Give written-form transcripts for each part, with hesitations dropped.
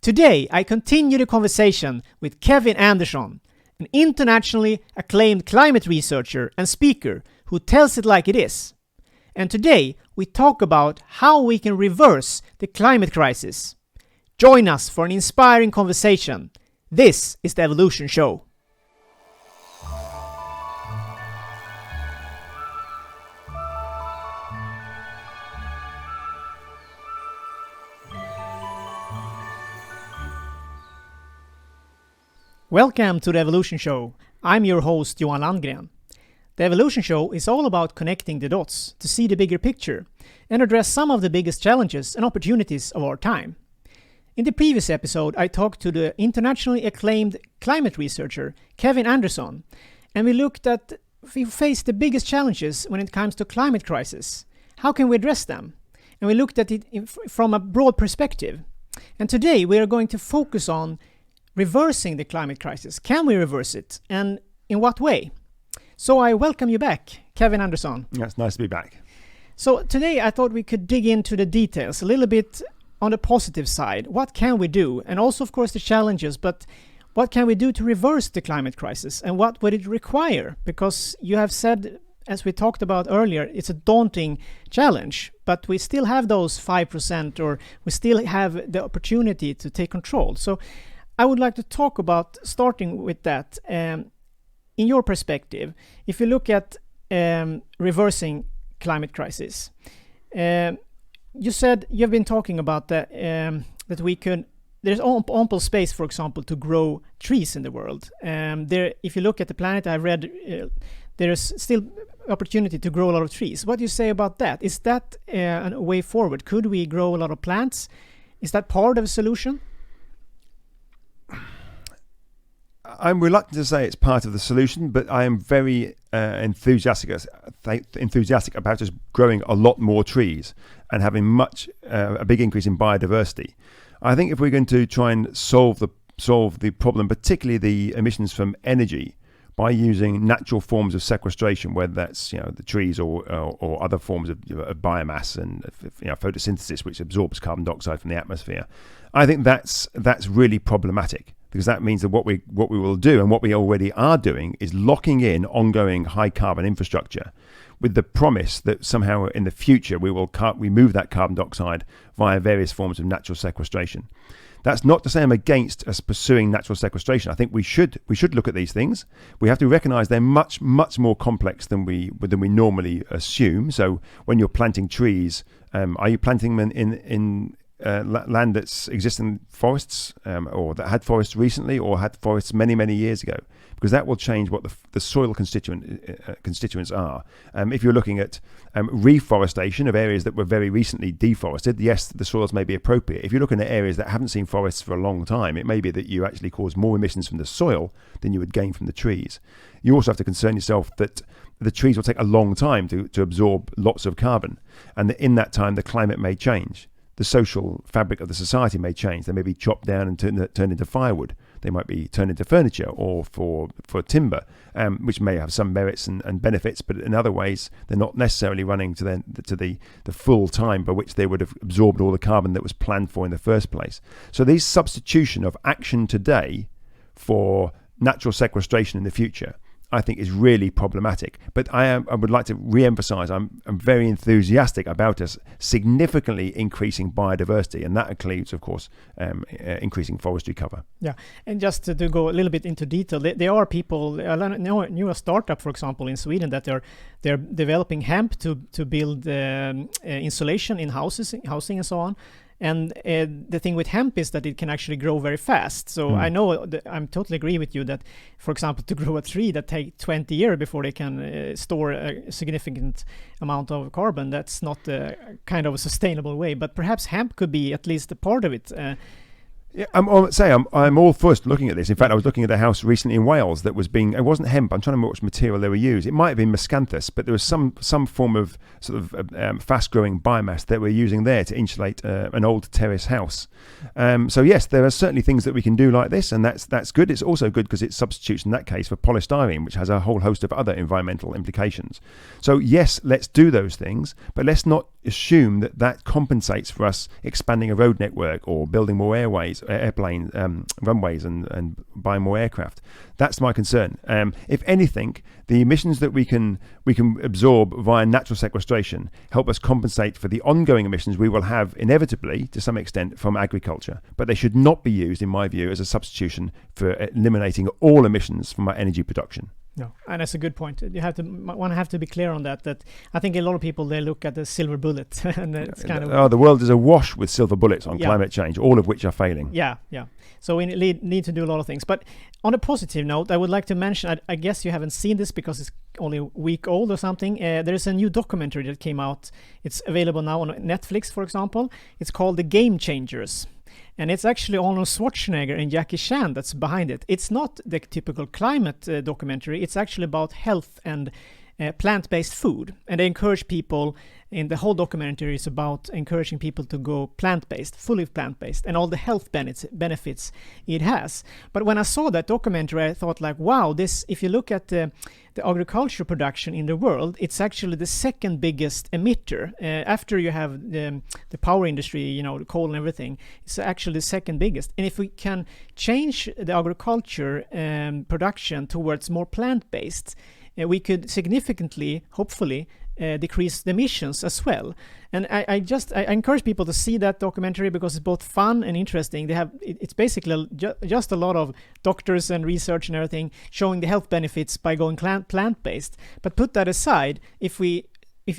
Today, I continue the conversation with Kevin Anderson, an internationally acclaimed climate researcher and speaker who tells it like it is. And today, we talk about how we can reverse the climate crisis. Join us for an inspiring conversation. This is the Evolution Show. Welcome to the Evolution Show. I'm your host, Johan Landgren. The Evolution Show is all about connecting the dots to see the bigger picture and address some of the biggest challenges and opportunities of our time. In the previous episode, I talked to the internationally acclaimed climate researcher, Kevin Anderson, and we faced the biggest challenges when it comes to climate crisis. How can we address them? And we looked at it from a broad perspective. And today we are going to focus on reversing the climate crisis. Can we reverse it? And in what way? So I welcome you back, Kevin Anderson. Yeah, it's nice to be back. So today I thought we could dig into the details a little bit on the positive side. What can we do? And also, of course, the challenges, but what can we do to reverse the climate crisis? And what would it require? Because you have said, as we talked about earlier, it's a daunting challenge, but we still have those 5%, or we still have the opportunity to take control. So I would like to talk about starting with that. In your perspective, if you look at reversing climate crisis, you said you've been talking about that there's ample space, for example, to grow trees in the world. If you look at the planet, I've read there's still opportunity to grow a lot of trees. What do you say about that? Is that a way forward? Could we grow a lot of plants? Is that part of the solution? I'm reluctant to say it's part of the solution, but I am very enthusiastic about us growing a lot more trees and having a big increase in biodiversity. I think if we're going to try and solve the problem, particularly the emissions from energy, by using natural forms of sequestration, whether that's the trees or other forms of biomass and photosynthesis, which absorbs carbon dioxide from the atmosphere, I think that's really problematic. Because that means that what we will do, and what we already are doing, is locking in ongoing high carbon infrastructure with the promise that somehow in the future we move that carbon dioxide via various forms of natural sequestration. That's not to say I'm against us pursuing natural sequestration. I think we should look at these things. We have to recognise they're much more complex than we normally assume. So when you're planting trees, are you planting them in land that's existing forests, or that had forests recently, or had forests many years ago? Because that will change what the soil constituents are. If you're looking at reforestation of areas that were very recently deforested, yes, the soils may be appropriate. If you're looking at areas that haven't seen forests for a long time, it may be that you actually cause more emissions from the soil than you would gain from the trees. You also have to concern yourself that the trees will take a long time to absorb lots of carbon, and that in that time the climate may change. The social fabric of the society may change. They may be chopped down and turned into firewood. They might be turned into furniture or for timber, which may have some merits and benefits, but in other ways they're not necessarily running to the full time by which they would have absorbed all the carbon that was planned for in the first place. So these substitution of action today for natural sequestration in the future, I think, is really problematic. But I would like to re-emphasize I'm very enthusiastic about us significantly increasing biodiversity, and that includes, of course, increasing forestry cover. Yeah, and just to go a little bit into detail, there are people. I knew a startup, for example, in Sweden that they're developing hemp to build insulation in housing and so on. And the thing with hemp is that it can actually grow very fast. So I know I'm totally agree with you that, for example, to grow a tree that takes 20 years before they can store a significant amount of carbon, that's not kind of a sustainable way. But perhaps hemp could be at least a part of it. Yeah, I'm all for us looking at this. In fact, I was looking at a house recently in Wales that was it wasn't hemp. I'm trying to remember which material they were used. It might have been miscanthus, but there was some form of sort of fast-growing biomass that we're using there to insulate an old terrace house. So yes, there are certainly things that we can do like this, and that's good. It's also good because it substitutes in that case for polystyrene, which has a whole host of other environmental implications. So yes, let's do those things, but let's not assume that compensates for us expanding a road network or building more runways and buying more aircraft. That's my concern. If anything, the emissions that we can absorb via natural sequestration help us compensate for the ongoing emissions we will have inevitably to some extent from agriculture. But they should not be used, in my view, as a substitution for eliminating all emissions from our energy production. No, and that's a good point. One have to be clear on that. That I think a lot of people, they look at the silver bullet, and it's kind of the world is awash with silver bullets on climate change, all of which are failing. Yeah. So we need to do a lot of things. But on a positive note, I would like to mention. I guess you haven't seen this because it's only a week old or something. There is a new documentary that came out. It's available now on Netflix, for example. It's called The Game Changers. And it's actually Arnold Schwarzenegger and Jackie Chan that's behind it. It's not the typical climate documentary. It's actually about health and plant-based food. And they encourage people, in the whole documentary is about encouraging people to go plant-based, fully plant-based, and all the health benefits it has. But when I saw that documentary, I thought like, wow, this, if you look at the agriculture production in the world, it's actually the second biggest emitter. After you have the power industry, the coal and everything, it's actually the second biggest. And if we can change the agriculture production towards more plant-based, we could significantly, hopefully, decrease the emissions as well. And I encourage people to see that documentary because it's both fun and interesting. It's basically just a lot of doctors and research and everything showing the health benefits by going plant-based. But put that aside, if you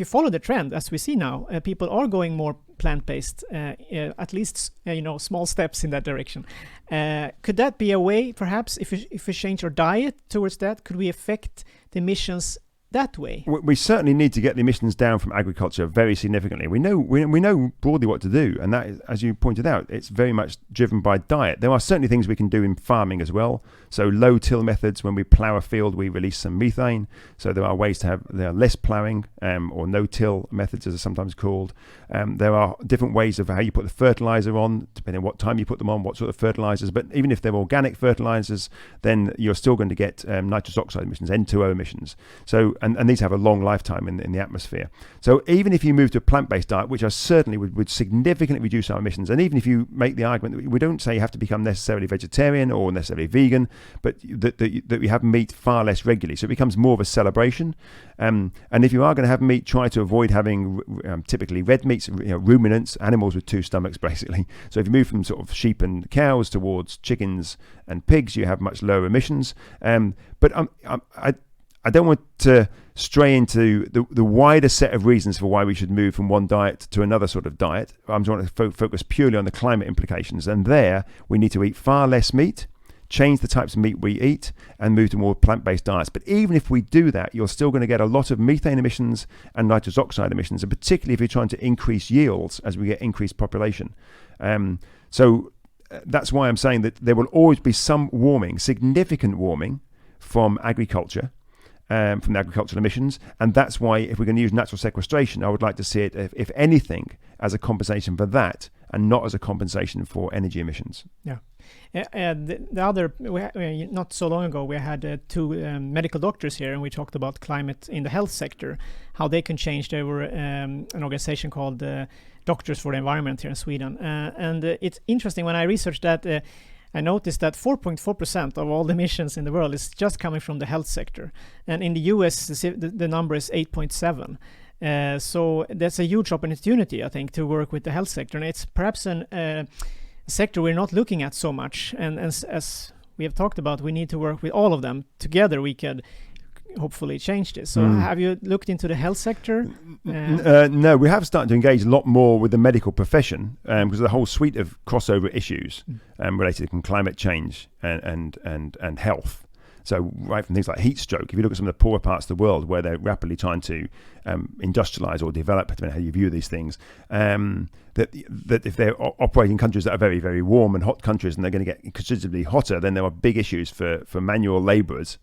follow the trend as we see now, people are going more plant-based, at least small steps in that direction. Could that be a way, perhaps, if we change our diet towards that, could we affect the emissions that way? We certainly need to get the emissions down from agriculture very significantly. We know broadly what to do, and that is, as you pointed out, it's very much driven by diet. There are certainly things we can do in farming as well. So low-till methods, when we plough a field, we release some methane. So there are ways to have less ploughing, or no-till methods, as they're sometimes called. There are different ways of how you put the fertilizer on, depending on what time you put them on, what sort of fertilizers. But even if they're organic fertilizers, then you're still going to get nitrous oxide emissions, N2O emissions. So and these have a long lifetime in the atmosphere. So even if you move to a plant-based diet, which I certainly would significantly reduce our emissions, and even if you make the argument that we don't say you have to become necessarily vegetarian or necessarily vegan, but that we have meat far less regularly, so it becomes more of a celebration. And if you are going to have meat, try to avoid having typically red meats, ruminants, animals with two stomachs, basically. So if you move from sort of sheep and cows towards chickens and pigs, you have much lower emissions. But I don't want to stray into the wider set of reasons for why we should move from one diet to another sort of diet. I'm trying to focus purely on the climate implications. And there, we need to eat far less meat, change the types of meat we eat, and move to more plant-based diets. But even if we do that, you're still going to get a lot of methane emissions and nitrous oxide emissions, and particularly if you're trying to increase yields as we get increased population. So that's why I'm saying that there will always be some warming, significant warming from agriculture, from the agricultural emissions, and that's why if we're going to use natural sequestration, I would like to see it, if anything, as a compensation for that, and not as a compensation for energy emissions. Yeah. Not so long ago, we had two medical doctors here, and we talked about climate in the health sector, how they can change. There were an organization called Doctors for the Environment here in Sweden, and it's interesting when I researched that. I noticed that 4.4% of all the emissions in the world is just coming from the health sector. And in the US, the number is 8.7. So that's a huge opportunity, I think, to work with the health sector. And it's perhaps a sector we're not looking at so much. And as we have talked about, we need to work with all of them. Together, we could hopefully change this. So have you looked into the health sector? No, we have started to engage a lot more with the medical profession because of the whole suite of crossover issues related to climate change and health. So right from things like heat stroke, if you look at some of the poorer parts of the world where they're rapidly trying to industrialize or develop, depending on how you view these things, that if they're operating in countries that are very, very warm and hot countries and they're going to get considerably hotter, then there are big issues for manual laborers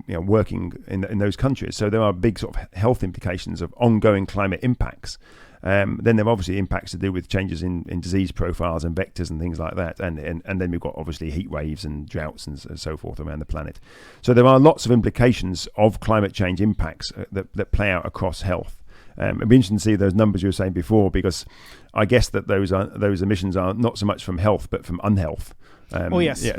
working in those countries. So there are big sort of health implications of ongoing climate impacts. Then there are obviously impacts to do with changes in disease profiles and vectors and things like that. And then we've got obviously heat waves and droughts and so forth around the planet. So there are lots of implications of climate change impacts that play out across health. It'd be interesting to see those numbers you were saying before, because I guess that those emissions are not so much from health but from unhealth. Yes. Yeah.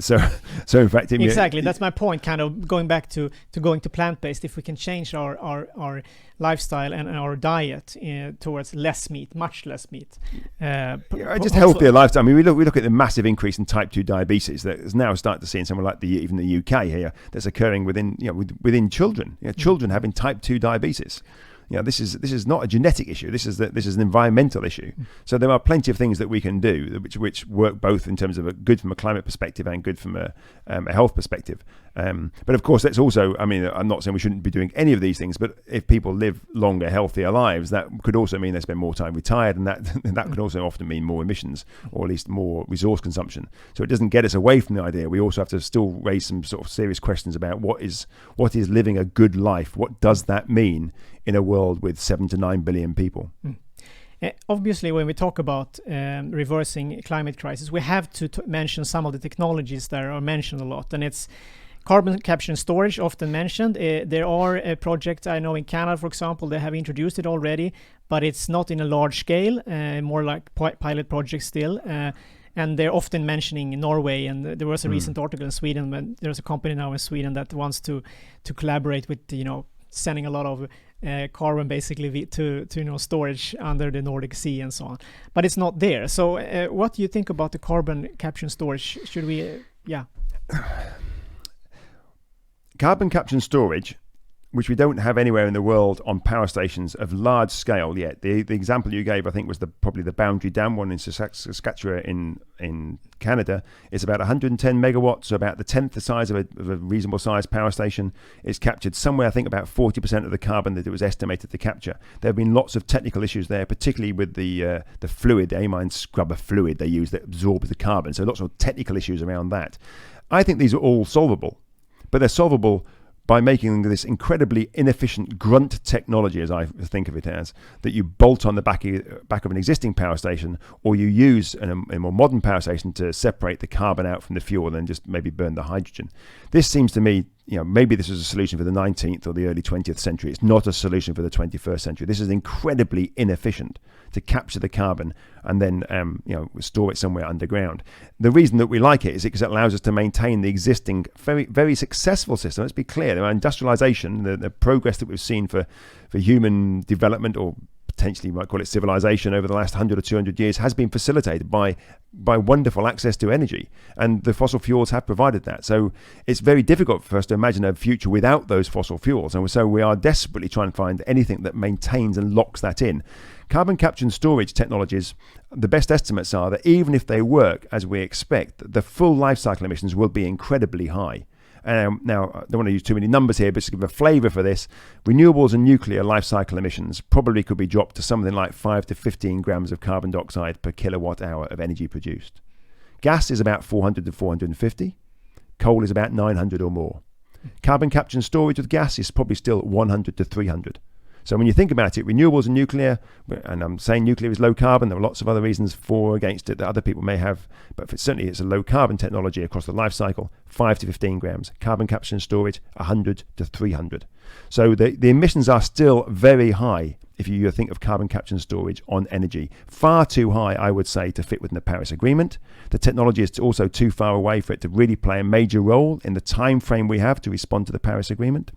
So in fact, exactly. That's my point. Kind of going back to going to plant-based. If we can change our lifestyle and our diet towards less meat, much less meat, just healthier lifestyle. I mean, we look at the massive increase in type 2 diabetes that is now starting to see in somewhere like even the UK here, that's occurring within children. Children having type 2 diabetes. This is not a genetic issue. This is an environmental issue. So there are plenty of things that we can do which work both in terms of good from a climate perspective and good from a health perspective. But of course, that's also, I mean, I'm not saying we shouldn't be doing any of these things, but if people live longer, healthier lives, that could also mean they spend more time retired, and that could also often mean more emissions, or at least more resource consumption. So it doesn't get us away from the idea. We also have to still raise some sort of serious questions about what is living a good life. What does that mean in a world with 7 to 9 billion people? Obviously, when we talk about reversing climate crisis, we have to mention some of the technologies that are mentioned a lot, and it's carbon capture and storage, often mentioned. There are projects, I know in Canada, for example, they have introduced it already, but it's not in a large scale, more like pilot projects still. And they're often mentioning Norway, and there was a recent article in Sweden, when there's a company now in Sweden that wants to collaborate with, sending a lot of carbon basically to storage under the Nordic Sea and so on, but it's not there. So what do you think about the carbon capture and storage? Should we carbon capture and storage, which we don't have anywhere in the world on power stations of large scale yet. The example you gave, I think, was probably the Boundary Dam one in Saskatchewan in Canada. It's about 110 megawatts, so about the tenth the size of a reasonable sized power station. It's captured somewhere, I think, about 40% of the carbon that it was estimated to capture. There have been lots of technical issues there, particularly with the fluid, the amine scrubber fluid they use that absorbs the carbon. So lots of technical issues around that. I think these are all solvable, but they're solvable by making this incredibly inefficient grunt technology, as I think of it as, that you bolt on the back of an existing power station, or you use in a more modern power station to separate the carbon out from the fuel and just maybe burn the hydrogen. This seems to me, maybe this is a solution for the 19th or the early 20th century. It's not a solution for the 21st century. This is incredibly inefficient to capture the carbon and then store it somewhere underground. The reason that we like it is because it allows us to maintain the existing very, very successful system. Let's be clear, our industrialization, the progress that we've seen for human development, or potentially you might call it civilization, over the last 100 or 200 years, has been facilitated by wonderful access to energy, and the fossil fuels have provided that. So it's very difficult for us to imagine a future without those fossil fuels, and so we are desperately trying to find anything that maintains and locks that in. Carbon capture and storage technologies, the best estimates are that even if they work as we expect, the full life cycle emissions will be incredibly high. Now, I don't want to use too many numbers here, but just to give a flavour for this, renewables and nuclear life cycle emissions probably could be dropped to something like 5 to 15 grams of carbon dioxide per kilowatt hour of energy produced. Gas is about 400 to 450. Coal is about 900 or more. Carbon capture and storage with gas is probably still 100 to 300. So when you think about it, renewables and nuclear, and I'm saying nuclear is low carbon, there are lots of other reasons for or against it that other people may have, but certainly it's a low carbon technology across the life cycle, 5 to 15 grams. Carbon capture and storage, 100 to 300. So the emissions are still very high if you think of carbon capture and storage on energy. Far too high, I would say, to fit within the Paris Agreement. The technology is also too far away for it to really play a major role in the time frame we have to respond to the Paris Agreement.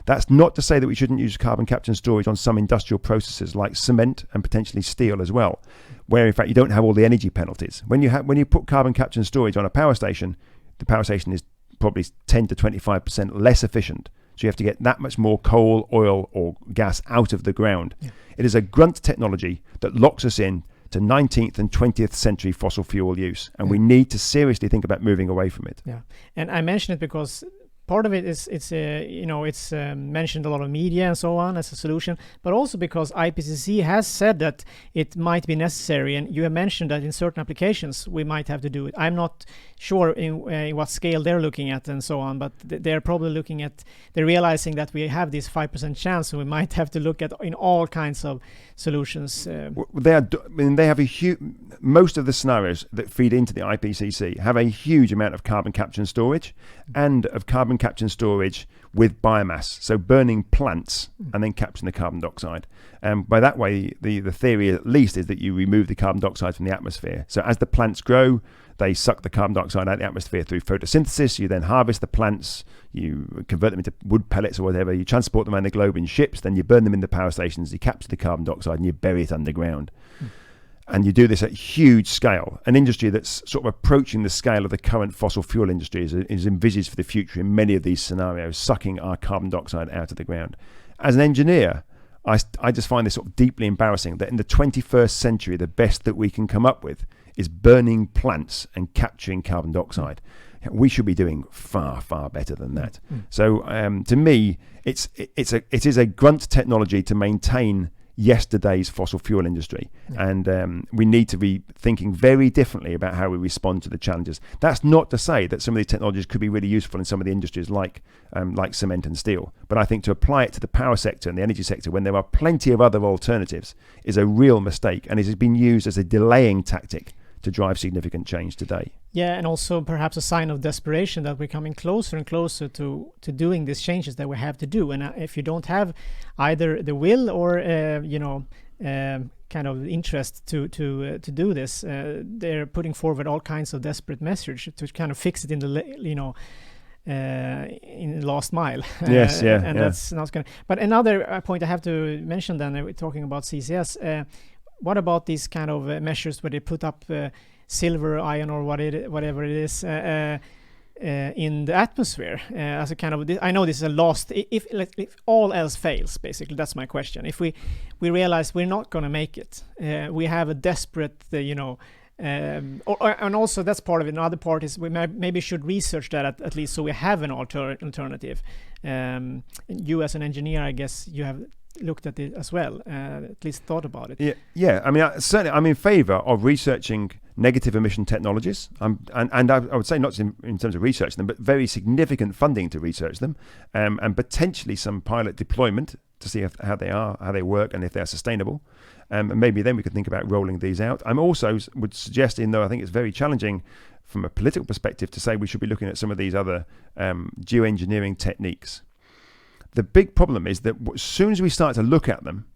That's not to say that we shouldn't use carbon capture and storage on some industrial processes like cement and potentially steel as well, where in fact you don't have all the energy penalties. When you put carbon capture and storage on a power station, the power station is probably 10 to 25% less efficient. So you have to get that much more coal, oil or gas out of the ground. Yeah. It is a grunt technology that locks us in to 19th and 20th century fossil fuel use, and we need to seriously think about moving away from it. Yeah, and I mention it because part of it is it's mentioned a lot of media and so on as a solution, but also because IPCC has said that it might be necessary, and you have mentioned that in certain applications we might have to do it. I'm not sure in what scale they're looking at and so on, but they're probably looking at, they're realizing that we have this 5% chance, so we might have to look at in all kinds of solutions. They have a huge, most of the scenarios that feed into the IPCC have a huge amount of carbon capture and storage and of carbon carbon capture and storage with biomass, so burning plants and then capturing the carbon dioxide. By that way, the theory at least is that you remove the carbon dioxide from the atmosphere. So as the plants grow, they suck the carbon dioxide out of the atmosphere through photosynthesis. You then harvest the plants, you convert them into wood pellets or whatever, you transport them around the globe in ships, then you burn them in the power stations, you capture the carbon dioxide and you bury it underground. And you do this at huge scale. An industry that's sort of approaching the scale of the current fossil fuel industry is envisaged for the future in many of these scenarios, sucking our carbon dioxide out of the ground. As an engineer, I just find this sort of deeply embarrassing that in the 21st century, the best that we can come up with is burning plants and capturing carbon dioxide. We should be doing far, far better than that. So to me, it is a grunt technology to maintain yesterday's fossil fuel industry, and we need to be thinking very differently about how we respond to the challenges. That's not to say that some of these technologies could be really useful in some of the industries like cement and steel, but I think to apply it to the power sector and the energy sector when there are plenty of other alternatives is a real mistake, and it has been used as a delaying tactic to drive significant change today. Yeah, and also perhaps a sign of desperation that we're coming closer and closer to doing these changes that we have to do. And if you don't have either the will or kind of interest to do this, they're putting forward all kinds of desperate measures to kind of fix it in the in the last mile. Yes, that's not going to. But another point I have to mention then, we're talking about CCS. What about these kind of measures where they put up silver ion or whatever it is in the atmosphere as a kind of? I know this is a lost. If all else fails, basically, that's my question. If we realize we're not going to make it, we have a desperate, and also that's part of it. Another part is we maybe should research that at least so we have an alternative. You as an engineer, I guess you have looked at it as well, at least thought about it. Yeah. I mean, certainly I'm in favour of researching negative emission technologies, and I would say not in terms of researching them, but very significant funding to research them, and potentially some pilot deployment to see how they work, and if they're sustainable. And maybe then we could think about rolling these out. I'm also would suggest, even though I think it's very challenging from a political perspective, to say we should be looking at some of these other geoengineering techniques. The big problem is that as soon as we start to look at them,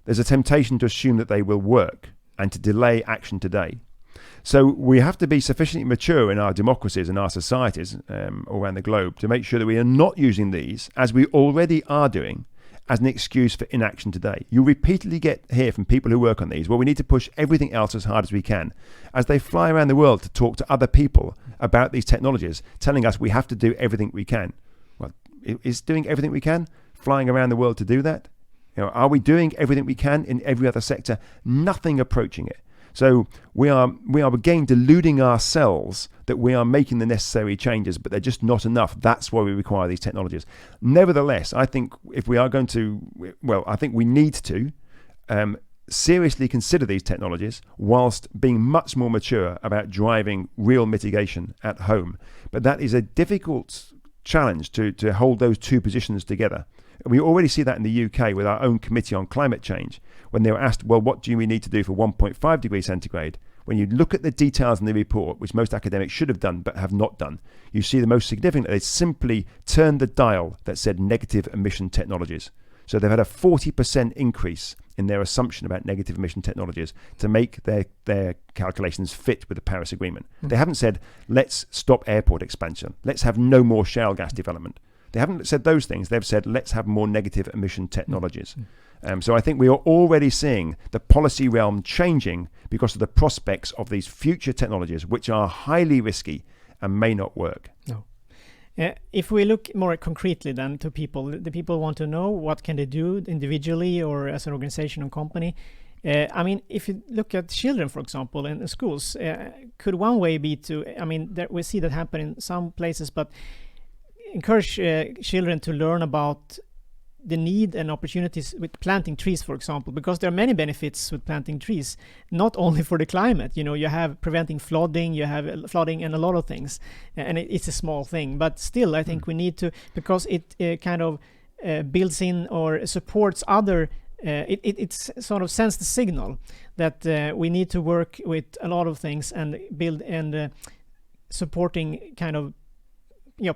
there's a temptation to assume that they will work and to delay action today. So we have to be sufficiently mature in our democracies and our societies all around the globe to make sure that we are not using these, as we already are doing, as an excuse for inaction today. You repeatedly hear from people who work on these, well, we need to push everything else as hard as we can, as they fly around the world to talk to other people about these technologies, telling us we have to do everything we can. Well, is doing everything we can flying around the world to do that? Are we doing everything we can in every other sector? Nothing approaching it. So we are again deluding ourselves that we are making the necessary changes, but they're just not enough. That's why we require these technologies. Nevertheless, I think if we are going to, I think we need to seriously consider these technologies whilst being much more mature about driving real mitigation at home. But that is a difficult challenge to hold those two positions together. We already see that in the UK with our own Committee on Climate Change, when they were asked, well, what do we need to do for 1.5 degrees centigrade? When you look at the details in the report, which most academics should have done but have not done, you see the most significant, they simply turned the dial that said negative emission technologies. So they've had a 40% increase in their assumption about negative emission technologies to make their calculations fit with the Paris Agreement. They haven't said, let's stop airport expansion. Let's have no more shale gas development. They haven't said those things. They've said, let's have more negative emission technologies. So I think we are already seeing the policy realm changing because of the prospects of these future technologies, which are highly risky and may not work. No. If we look more concretely then to people, the people want to know what can they do individually or as an organization or company. I mean, if you look at children, for example, in schools, could one way be to, we see that happen in some places, but encourage children to learn about the need and opportunities with planting trees, for example, because there are many benefits with planting trees, not only for the climate. You have preventing flooding, you have flooding and a lot of things, and it's a small thing, but still I think we need to, because it kind of builds in or supports other it sort of sends the signal that we need to work with a lot of things and build and supporting kind of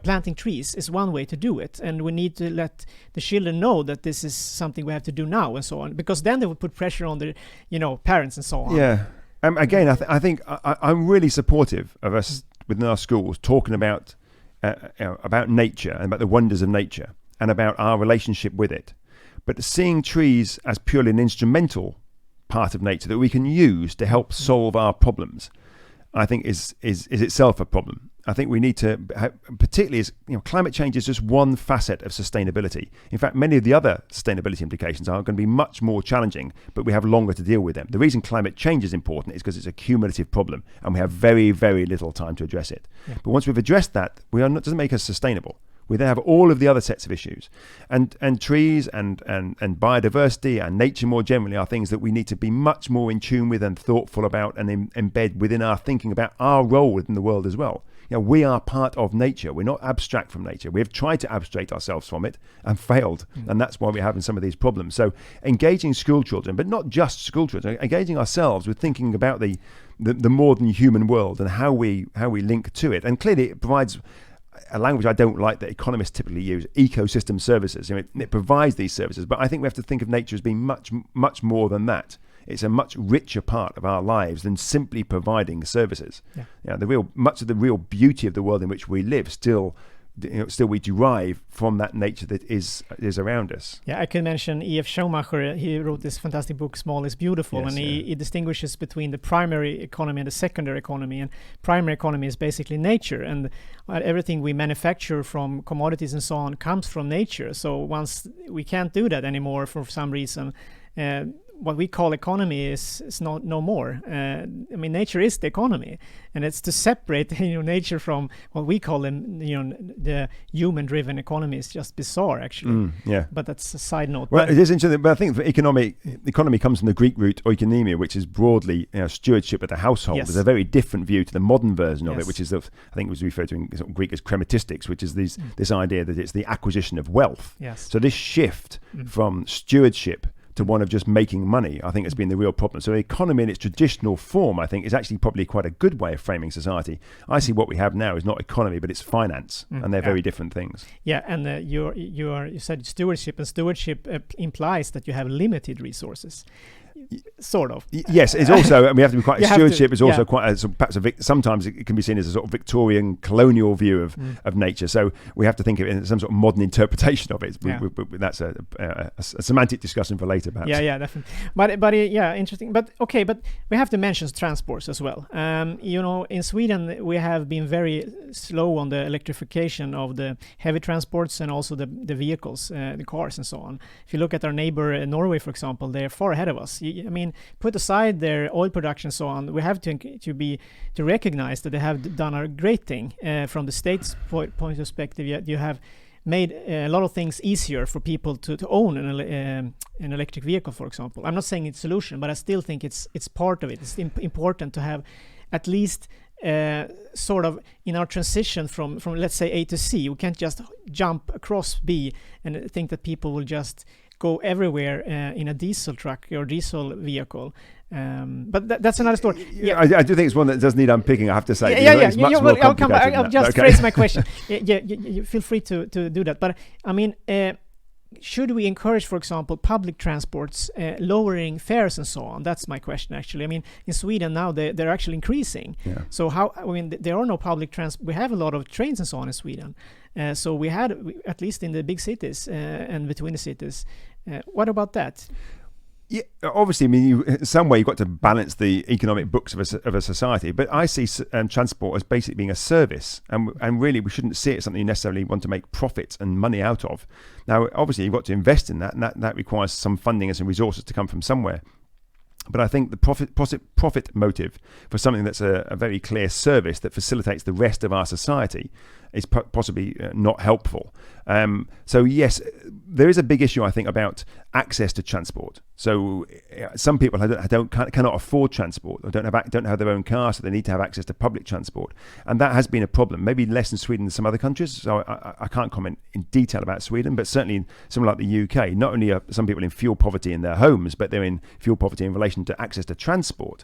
planting trees is one way to do it, and we need to let the children know that this is something we have to do now and so on, because then they will put pressure on the parents and so on. Yeah. Again, I think I'm really supportive of us within our schools talking about nature and about the wonders of nature and about our relationship with it. But seeing trees as purely an instrumental part of nature that we can use to help solve our problems, I think is itself a problem. I think we need to, particularly as climate change is just one facet of sustainability. In fact, many of the other sustainability implications are going to be much more challenging, but we have longer to deal with them. The reason climate change is important is because it's a cumulative problem, and we have very, very little time to address it. Yeah. But once we've addressed that, it doesn't make us sustainable. We then have all of the other sets of issues, and trees and biodiversity and nature more generally are things that we need to be much more in tune with and thoughtful about and embed within our thinking about our role within the world as well. We are part of nature. We're not abstract from nature. We have tried to abstract ourselves from it and failed, and that's why we're having some of these problems. So engaging school children, but not just school children, engaging ourselves with thinking about the more than human world and how we link to it. And clearly it provides a language I don't like that economists typically use, ecosystem services. It provides these services, but I think we have to think of nature as being much, much more than that. It's a much richer part of our lives than simply providing services. Yeah. Much of the real beauty of the world in which we live still we derive from that nature that is around us. Yeah, I can mention E.F. Schumacher. He wrote this fantastic book, Small is Beautiful, yes, and he distinguishes between the primary economy and the secondary economy. And primary economy is basically nature, and everything we manufacture from commodities and so on comes from nature. So once we can't do that anymore for some reason, what we call economy is no more. Nature is the economy, and it's to separate nature from what we call the human-driven economy is just bizarre, actually. Yeah. But that's a side note. Well, it is interesting. But I think economy comes from the Greek root oikonomia, which is broadly stewardship of the household. Yes. There's a very different view to the modern version of it, which is I think it was referred to in Greek as krematistics, which is this idea that it's the acquisition of wealth. Yes. So this shift from stewardship to one of just making money, I think has been the real problem. So economy in its traditional form, I think, is actually probably quite a good way of framing society. I see what we have now is not economy, but it's finance, and they're very different things. Yeah, and you said stewardship, and stewardship implies that you have limited resources. Sort of. Yes, it's also, we have to be quite, stewardship is also quite, perhaps sometimes it can be seen as a sort of Victorian colonial view of nature. So we have to think of it in some sort of modern interpretation of it. That's a semantic discussion for later, perhaps. Yeah, definitely. But interesting. But we have to mention transports as well. In Sweden, we have been very slow on the electrification of the heavy transports and also the vehicles, the cars and so on. If you look at our neighbor Norway, for example, they're far ahead of us. Put aside their oil production and so on, we have to recognize that they have done a great thing from the state's point of perspective. You have made a lot of things easier for people to own an electric vehicle, for example. I'm not saying it's a solution, but I still think it's part of it. It's important to have at least sort of in our transition from let's say A to C. We can't just jump across B and think that people will just go everywhere in a diesel truck or diesel vehicle. But that's another story. Yeah, I do think it's one that does need unpicking, I have to say. I'll come back. I'll just phrase my question. You feel free to do that. But should we encourage, for example, public transports lowering fares and so on? That's my question, actually. In Sweden now they're actually increasing. Yeah. So there are no public transport. We have a lot of trains and so on in Sweden. So we had, at least in the big cities and between the cities. What about that? Yeah, obviously, in some way you've got to balance the economic books of a society. But I see transport as basically being a service, and really we shouldn't see it as something you necessarily want to make profits and money out of. Now, obviously, you've got to invest in that, and that requires some funding and some resources to come from somewhere. But I think the profit motive for something that's a very clear service that facilitates the rest of our society is possibly not helpful. So yes, there is a big issue, I think, about access to transport. So some people cannot afford transport, or don't have their own car, so they need to have access to public transport, and that has been a problem. Maybe less in Sweden than some other countries. So I can't comment in detail about Sweden, but certainly in somewhere like the UK, not only are some people in fuel poverty in their homes, but they're in fuel poverty in relation to access to transport.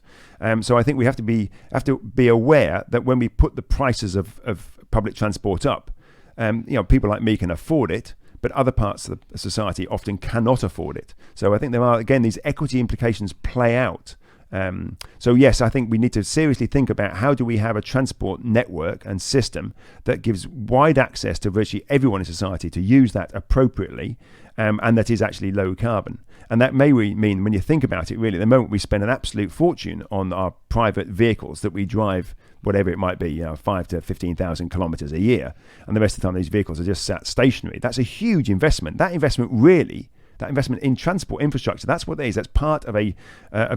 So I think we have to be aware that when we put the prices of public transport up, People like me can afford it, but other parts of the society often cannot afford it. So I think there are, again, these equity implications play out. So yes, I think we need to seriously think about how do we have a transport network and system that gives wide access to virtually everyone in society to use that appropriately, and that is actually low carbon. And that may mean, when you think about it, really, at the moment we spend an absolute fortune on our private vehicles that we drive, whatever it might be, 5 to 15,000 kilometers a year, and the rest of the time these vehicles are just sat stationary. That's a huge investment. That investment in transport infrastructure, that's what it is. That's part of a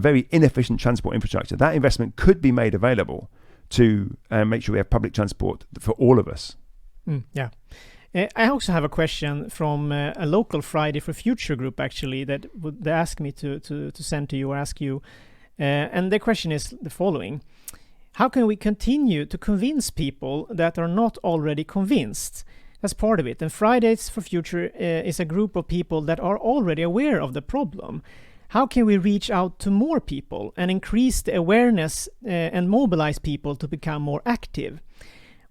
very inefficient transport infrastructure. That investment could be made available to make sure we have public transport for all of us. Yeah. I also have a question from a local Friday for Future group, actually, that they asked me to send to you or ask you. And the question is the following. How can we continue to convince people that are not already convinced? That's part of it. And Fridays for Future is a group of people that are already aware of the problem. How can we reach out to more people and increase the awareness and mobilize people to become more active?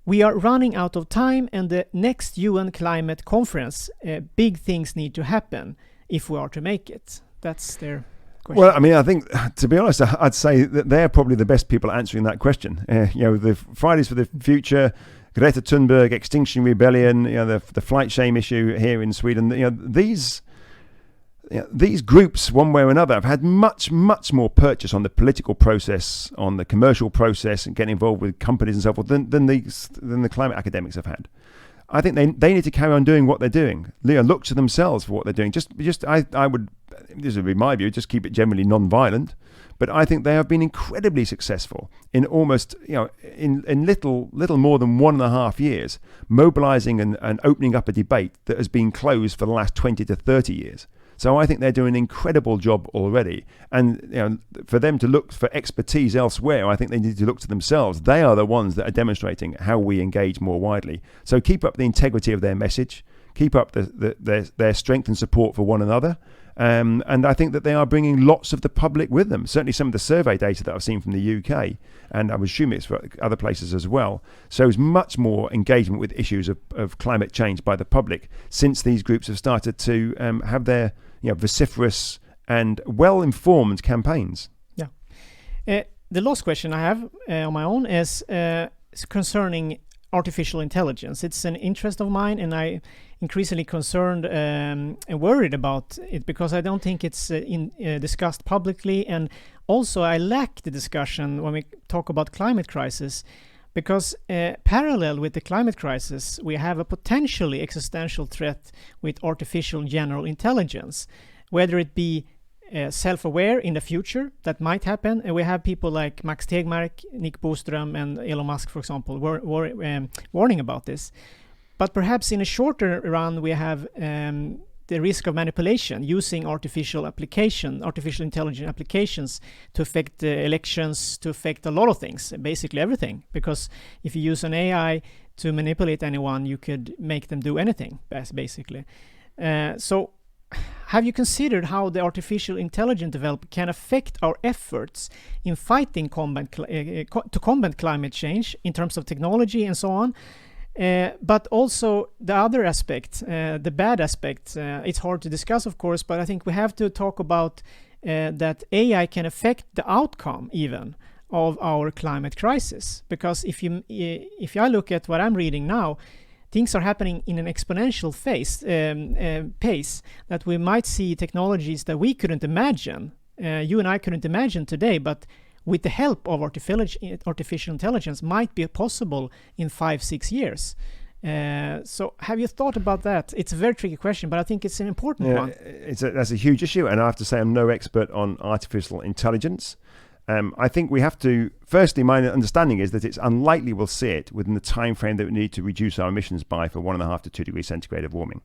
We are running out of time, and the next UN climate conference, big things need to happen if we are to make it. That's their question. Well, I mean, I think, to be honest, I'd say that they're probably the best people answering that question. The Fridays for the Future, Greta Thunberg, Extinction Rebellion, the flight shame issue here in Sweden. These groups, one way or another, have had much, much more purchase on the political process, on the commercial process, and getting involved with companies and so forth than the climate academics have had. I think they need to carry on doing what they're doing. Look to themselves for what they're doing. I would, this would be my view, just keep it generally non-violent. But I think they have been incredibly successful in almost, in little more than 1.5 years, mobilizing and opening up a debate that has been closed for the last 20 to 30 years. So I think they're doing an incredible job already. And for them to look for expertise elsewhere, I think they need to look to themselves. They are the ones that are demonstrating how we engage more widely. So keep up the integrity of their message, keep up their strength and support for one another. And I think that they are bringing lots of the public with them. Certainly some of the survey data that I've seen from the UK, and I would assume it's for other places as well, shows much more engagement with issues of climate change by the public since these groups have started to have their vociferous and well-informed campaigns. Yeah. The last question I have on my own is concerning artificial intelligence. It's an interest of mine, and I increasingly concerned and worried about it because I don't think it's discussed publicly, and also I lack the discussion when we talk about climate crisis, because parallel with the climate crisis we have a potentially existential threat with artificial general intelligence, whether it be self-aware in the future, that might happen, and we have people like Max Tegmark, Nick Boström and Elon Musk, for example, warning about this. But perhaps in a shorter run we have the risk of manipulation using artificial intelligence applications to affect elections, to affect a lot of things, basically everything. Because if you use an AI to manipulate anyone, you could make them do anything, basically. So have you considered how the artificial intelligence development can affect our efforts in fighting to combat climate change in terms of technology and so on? But also the other aspect, the bad aspect, it's hard to discuss, of course, but I think we have to talk about that AI can affect the outcome even of our climate crisis. Because if I look at what I'm reading now, things are happening in an exponential pace that we might see technologies that we couldn't imagine, you and I couldn't imagine today, but with the help of artificial intelligence might be possible in 5-6 years. So have you thought about that? It's a very tricky question, but I think it's an important one. That's a huge issue, and I have to say I'm no expert on artificial intelligence. I think we have to, firstly, my understanding is that it's unlikely we'll see it within the time frame that we need to reduce our emissions by for 1.5 to 2 degrees centigrade of warming.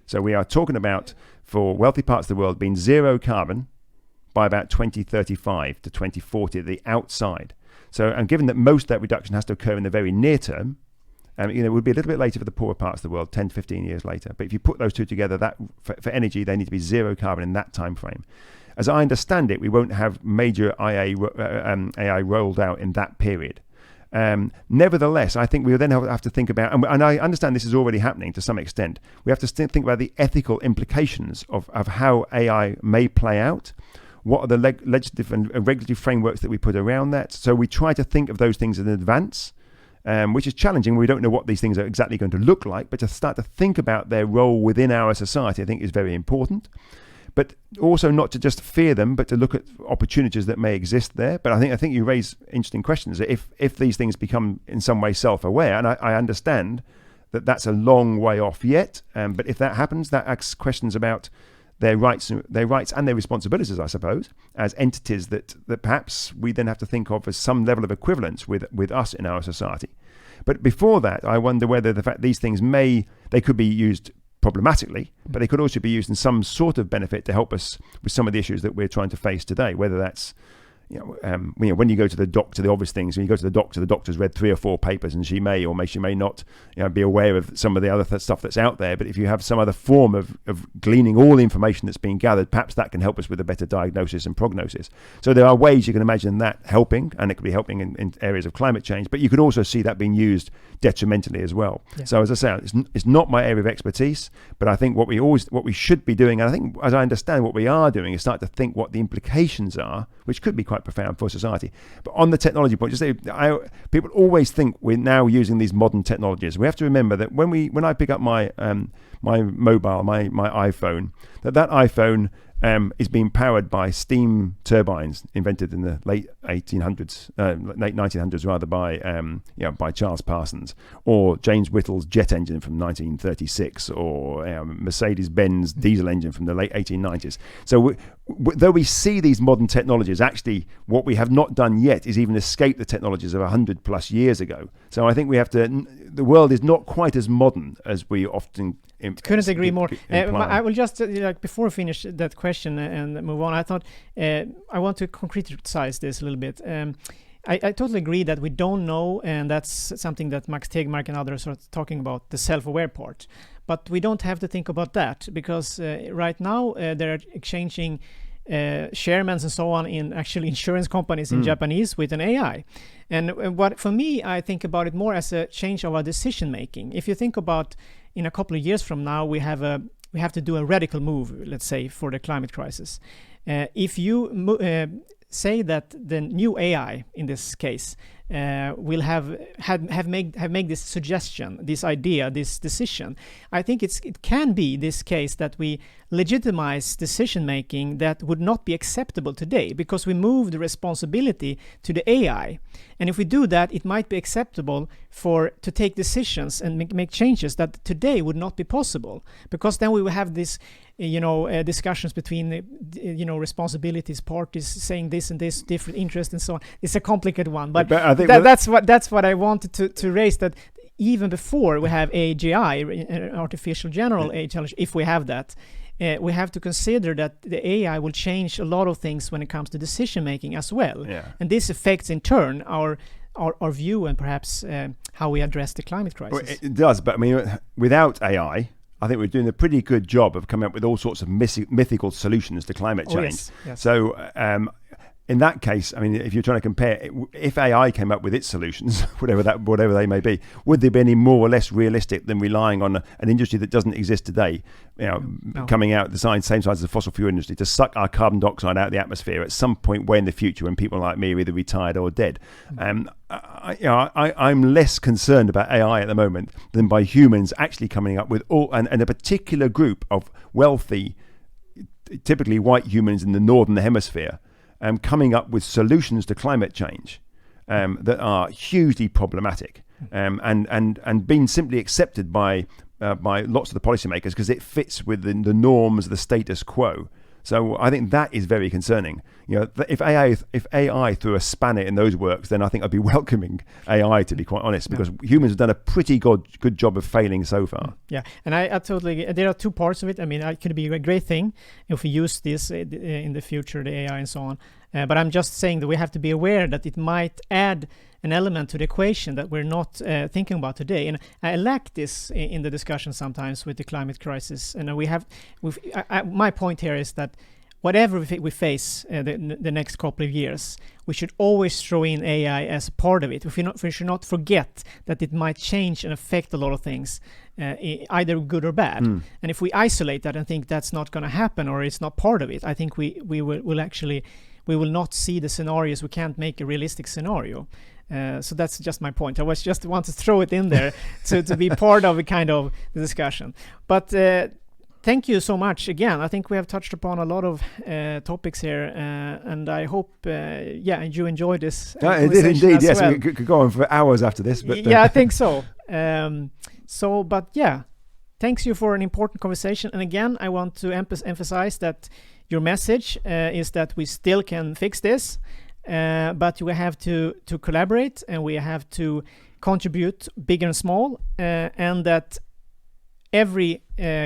So we are talking about, for wealthy parts of the world, being zero carbon by about 2035 to 2040 at the outside. So, and given that most of that reduction has to occur in the very near term, it would be a little bit later for the poorer parts of the world, 10 to 15 years later. But if you put those two together, that for energy, they need to be zero carbon in that time frame. As I understand it, we won't have major AI rolled out in that period. Nevertheless, I think we will then have to think about, and I understand this is already happening to some extent, we have to think about the ethical implications of how AI may play out. What are the legislative and regulatory frameworks that we put around that? So we try to think of those things in advance, which is challenging. We don't know what these things are exactly going to look like, but to start to think about their role within our society, I think is very important. But also not to just fear them, but to look at opportunities that may exist there. But I think you raise interesting questions. If these things become in some way self-aware, and I understand that that's a long way off yet, but if that happens, that asks questions about their rights and their responsibilities, I suppose, as entities that perhaps we then have to think of as some level of equivalence with us in our society. But before that, I wonder whether the fact these things they could be used problematically, but they could also be used in some sort of benefit to help us with some of the issues that we're trying to face today, whether that's when you go to the doctor, the obvious things, when you go to the doctor's read 3 or 4 papers, and she may not be aware of some of the other stuff that's out there. But if you have some other form of gleaning all the information that's being gathered, perhaps that can help us with a better diagnosis and prognosis. So there are ways you can imagine that helping, and it could be helping in areas of climate change, but you could also see that being used detrimentally as well. Yeah. So as I say, it's not my area of expertise, but I think what we should be doing, and I think as I understand what we are doing, is start to think what the implications are, which could be quite profound for society. But on the technology point, people always think we're now using these modern technologies. We have to remember that when I pick up my mobile, my iPhone, that iPhone is being powered by steam turbines invented in the late 1900s rather, by Charles Parsons, or James Whittle's jet engine from 1936, or Mercedes-Benz diesel engine from the late 1890s. So though we see these modern technologies, actually what we have not done yet is even escape the technologies of 100 plus years ago. So I think the world is not quite as modern as we often couldn't agree more. I will just before we finish that question and move on, I thought I want to concretize this a little bit. I totally agree that we don't know, and that's something that Max Tegmark and others are talking about, the self-aware part. But we don't have to think about that, because right now they're exchanging chairmen and so on in actually insurance companies in Japanese with an AI. And what for me, I think about it more as a change of our decision making. If you think about in a couple of years from now, we have to do a radical move, let's say, for the climate crisis. If you say that the new AI in this case will have made this suggestion, this idea, this decision, I think it can be this case that we legitimize decision making that would not be acceptable today, because we move the responsibility to the AI. And if we do that, it might be acceptable to take decisions and make changes that today would not be possible, because then we will have this discussions between responsibilities, parties saying this and this, different interests and so on. It's a complicated one, but I think that's what I wanted to raise, that even before we have AGI, artificial general intelligence, if we have that, we have to consider that the AI will change a lot of things when it comes to decision making as well. Yeah. And this affects in turn our view and perhaps how we address the climate crisis. Well, it does, but I mean, without AI, I think we're doing a pretty good job of coming up with all sorts of mythical solutions to climate change. Yes. So in that case, I mean, if you're trying to compare, if AI came up with its solutions, whatever they may be, would they be any more or less realistic than relying on an industry that doesn't exist today, coming out the same size as the fossil fuel industry, to suck our carbon dioxide out of the atmosphere at some point way in the future when people like me are either retired or dead? I'm less concerned about AI at the moment than by humans actually coming up with and a particular group of wealthy, typically white humans in the northern hemisphere, coming up with solutions to climate change that are hugely problematic, and being simply accepted by lots of the policymakers because it fits within the norms of the status quo. So I think that is very concerning. If AI threw a spanner in those works, then I think I'd be welcoming AI, to be quite honest, because humans have done a pretty good job of failing so far. Yeah, and I totally. There are two parts of it. I mean, it could be a great thing if we use this in the future, the AI and so on. But I'm just saying that we have to be aware that it might add an element to the equation that we're not thinking about today. And I lack this in the discussion sometimes with the climate crisis. And my point here is that whatever we face the next couple of years, we should always throw in AI as a part of it. We should not forget that it might change and affect a lot of things, either good or bad. And if we isolate that and think that's not going to happen or it's not part of it, I think we will not see the scenarios. We can't make a realistic scenario. So that's just my point. I was just want to throw it in there to be part of a kind of the discussion. But thank you so much again. I think we have touched upon a lot of topics here, and I hope you enjoyed this. It did indeed. Yes, well. we could go on for hours after this. But yeah, I think so. Thanks you for an important conversation. And again, I want to emphasize that your message is that we still can fix this. But we have to collaborate, and we have to contribute big and small, and that every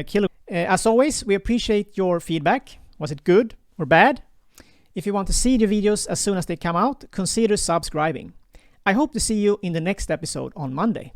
kilo. As always, we appreciate your feedback. Was it good or bad? If you want to see the videos as soon as they come out, consider subscribing. I hope to see you in the next episode on Monday.